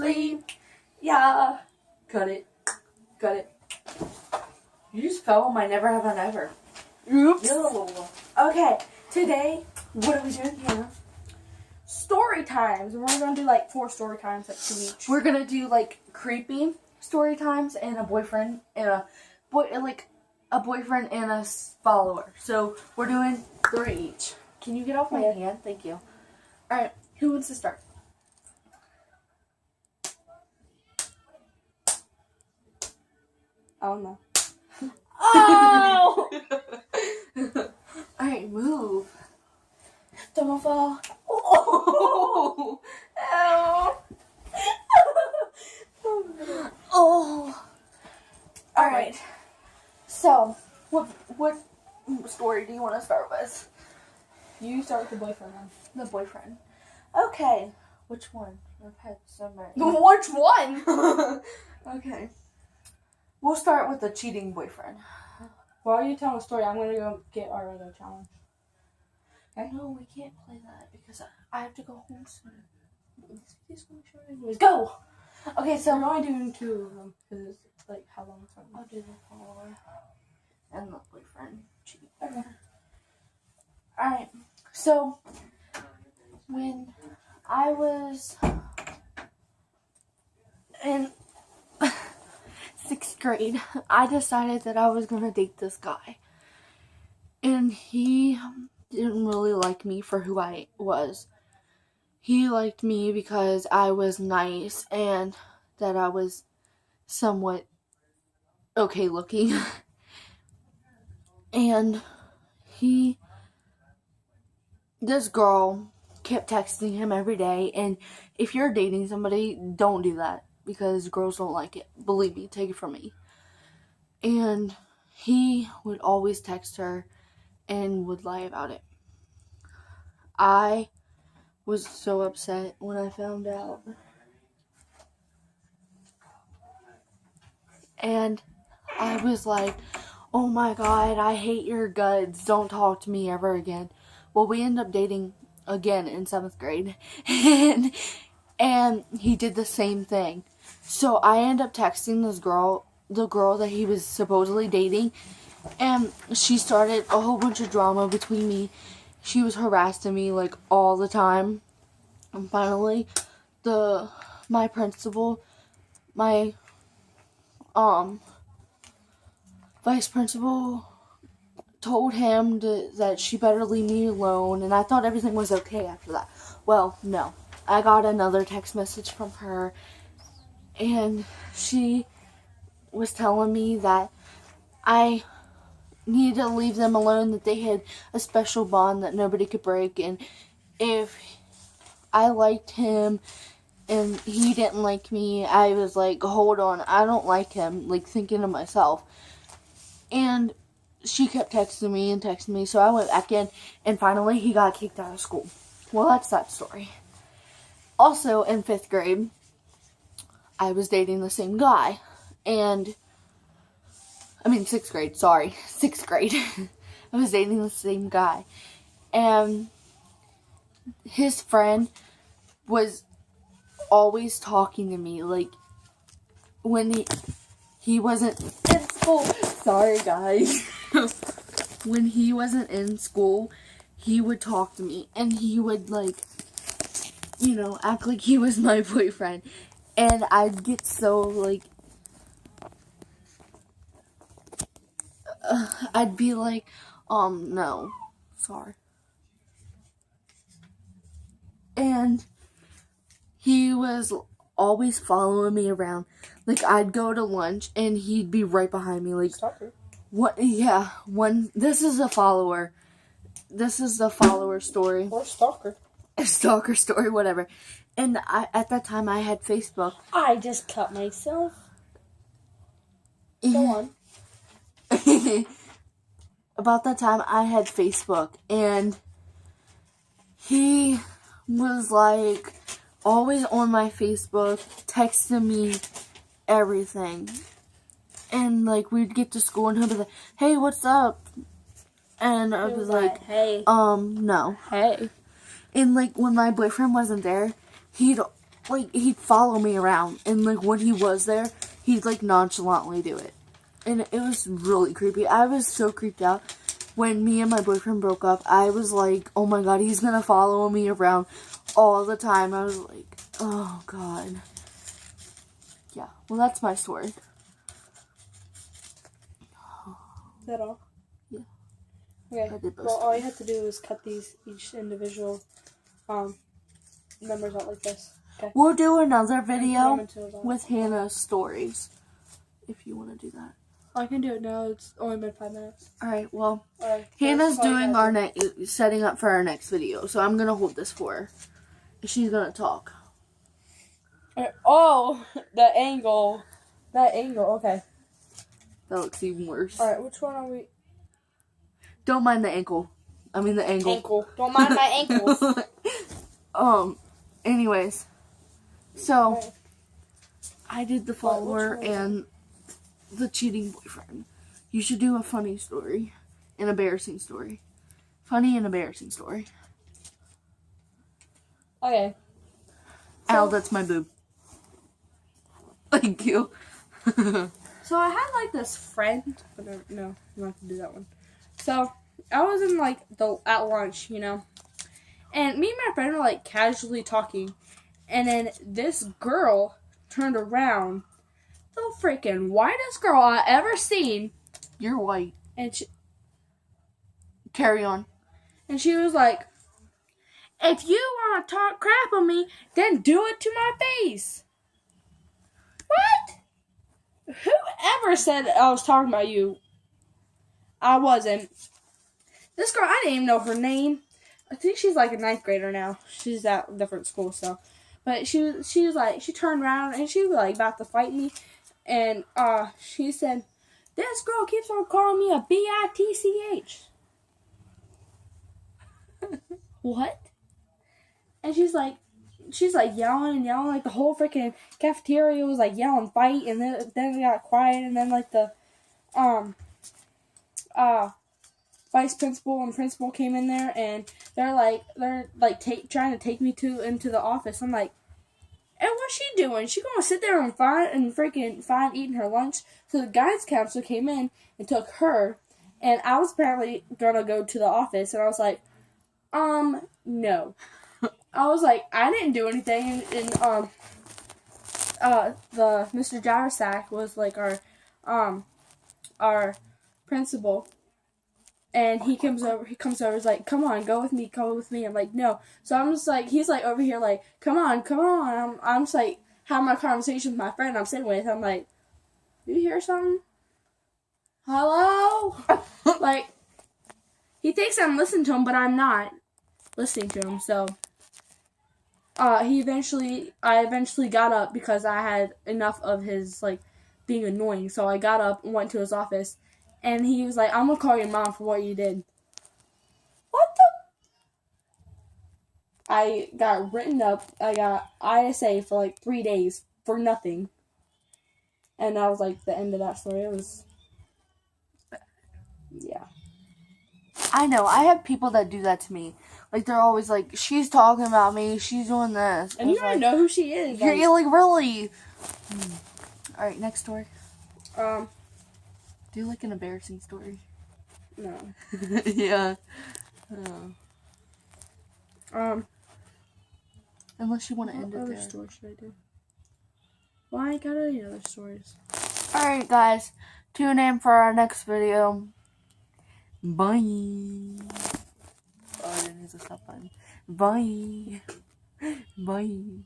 leave. Yeah. Cut it. Cut it. You just fell on my never have I ever. Oops. No. Okay, today, what are we doing here? Story times. We're going to do like 4 story times, like 2 each. We're going to do like creepy story times and a boyfriend and a boyfriend and a follower. So we're doing 3 each. Can you get off my hand? Thank you. Alright, who wants to start? I don't know. Oh! Alright, move. Don't fall. Oh! Oh! Alright. So, what story do you want to start with? You start with the boyfriend then. The boyfriend. Okay. Which one? I've had so many. Which one? Okay. We'll start with the cheating boyfriend. While you tell a story, I'm gonna go get our other challenge. Okay? No, we can't play that because I have to go home soon. This video's gonna be short anyways. Go! Okay, so I'm only doing 2 of them because it's like how long it's I'll do the follower and the boyfriend. Cheating. Okay. Alright, so when I was in 6th grade, I decided that I was going to date this guy. And he didn't really like me for who I was. He liked me because I was nice and that I was somewhat okay looking. And this girl kept texting him every day, and if you're dating somebody, don't do that, because girls don't like it. Believe me, take it from me. And he would always text her and would lie about it. I was so upset when I found out. And I was like, oh my god, I hate your guts. Don't talk to me ever again. Well, we ended up dating again in 7th grade. And he did the same thing. So I ended up texting this girl, the girl that he was supposedly dating. And she started a whole bunch of drama between me. She was harassing me like all the time. And finally, my principal, my vice principal told him that she better leave me alone, and I thought everything was okay after that. Well, no. I got another text message from her, and she was telling me that I needed to leave them alone, that they had a special bond that nobody could break, and if I liked him and he didn't like me, I was like, hold on, I don't like him, like thinking to myself. And she kept texting me, so I went back in, and finally he got kicked out of school. Well, that's that story. Also, in 5th grade, I was dating the same guy, and, 6th grade, sorry, 6th grade. I was dating the same guy, and his friend was always talking to me, like, when he wasn't in school. Sorry, guys. When he wasn't in school, he would talk to me, and he would, like, act like he was my boyfriend, and I'd get so, like, I'd be like, no, sorry. And he was always following me around. Like, I'd go to lunch, and he'd be right behind me, like, Stalker. What? Yeah, this is a follower. This is the follower story. Or stalker. A stalker story, whatever. And at that time, I had Facebook. I just cut myself. Go on. About that time, I had Facebook, and he was, like, always on my Facebook, texting me everything. And, like, we'd get to school, and he'd be like, hey, what's up? And I was like, hey. no. Hey. And, like, when my boyfriend wasn't there, he'd like, he'd follow me around. And, like, when he was there, he'd, like, nonchalantly do it. And it was really creepy. I was so creeped out. When me and my boyfriend broke up, I was like, oh my god, he's gonna follow me around all the time. I was like, oh god. Yeah, well, that's my story. Is that all? Yeah. Okay. I did both Well, all you stories. have to do is cut these each individual numbers out like this. Okay. We'll do another And put 'em video into a box. with Hannah's stories, if you want to do that. I can do it now. It's only been 5 minutes. Alright, well, Alright. Hannah's that's all you doing gotta our do. setting up for our next video, so I'm gonna hold this for her. She's gonna talk. Alright, oh, the angle. That angle. Okay. That looks even worse. Alright, which one are we? Don't mind the ankle. I mean the angle. Ankle. Don't mind my ankles. Anyways. So, Alright. I did the What, which follower one? and the cheating boyfriend. You should do a funny story. An embarrassing story. Funny and embarrassing story. Okay. Ow, that's my boob. Thank you. So I had like this friend, but no, I'm not gonna do that one. So I was in like at lunch, you know, and me and my friend were like casually talking, and then this girl turned around, the freaking whitest girl I ever seen, You're white. and Carry on. she was like, "If you want to talk crap on me, then do it to my face." What? Whoever said I was talking about you? I wasn't. This girl, I didn't even know her name. I think she's like a 9th grader now. She's at a different school, so. But she was like, she turned around and she was like about to fight me, and she said, "This girl keeps on calling me a bitch." What? And she's like yelling and yelling, like the whole freaking cafeteria was like yelling fight, and then it got quiet, and then like the vice principal and principal came in there, and they're trying to take me into the office. I'm like, and what's she doing? She gonna sit there and freaking fine eating her lunch? So the guidance counselor came in and took her, and I was apparently gonna go to the office, and I was like, no. I was like, I didn't do anything, and the Mr. Jarasak was like our principal, and he comes over, he's like, come on, go with me. I'm like, no. So I'm just like, he's like over here like, come on. I'm just like, having my conversation with my friend I'm sitting with. I'm like, you hear something? Hello? Like, he thinks I'm listening to him, but I'm not listening to him, so. I eventually got up because I had enough of his, like, being annoying. So I got up and went to his office, and he was like, "I'm gonna call your mom for what you did." What the? I got written up. I got ISA for like 3 days for nothing. And that was like the end of that story. It was, yeah. I know. I have people that do that to me. Like, they're always like, she's talking about me, she's doing this. And you it's already like, know who she is. you're like, really? Alright, next story. Do like an embarrassing story. No. Yeah. Unless Unless you want to what end it other there. story should I do? Well, I got any other stories. Alright, guys. Tune in for our next video. Bye. Oh, I didn't use the stop button. Bye. Bye.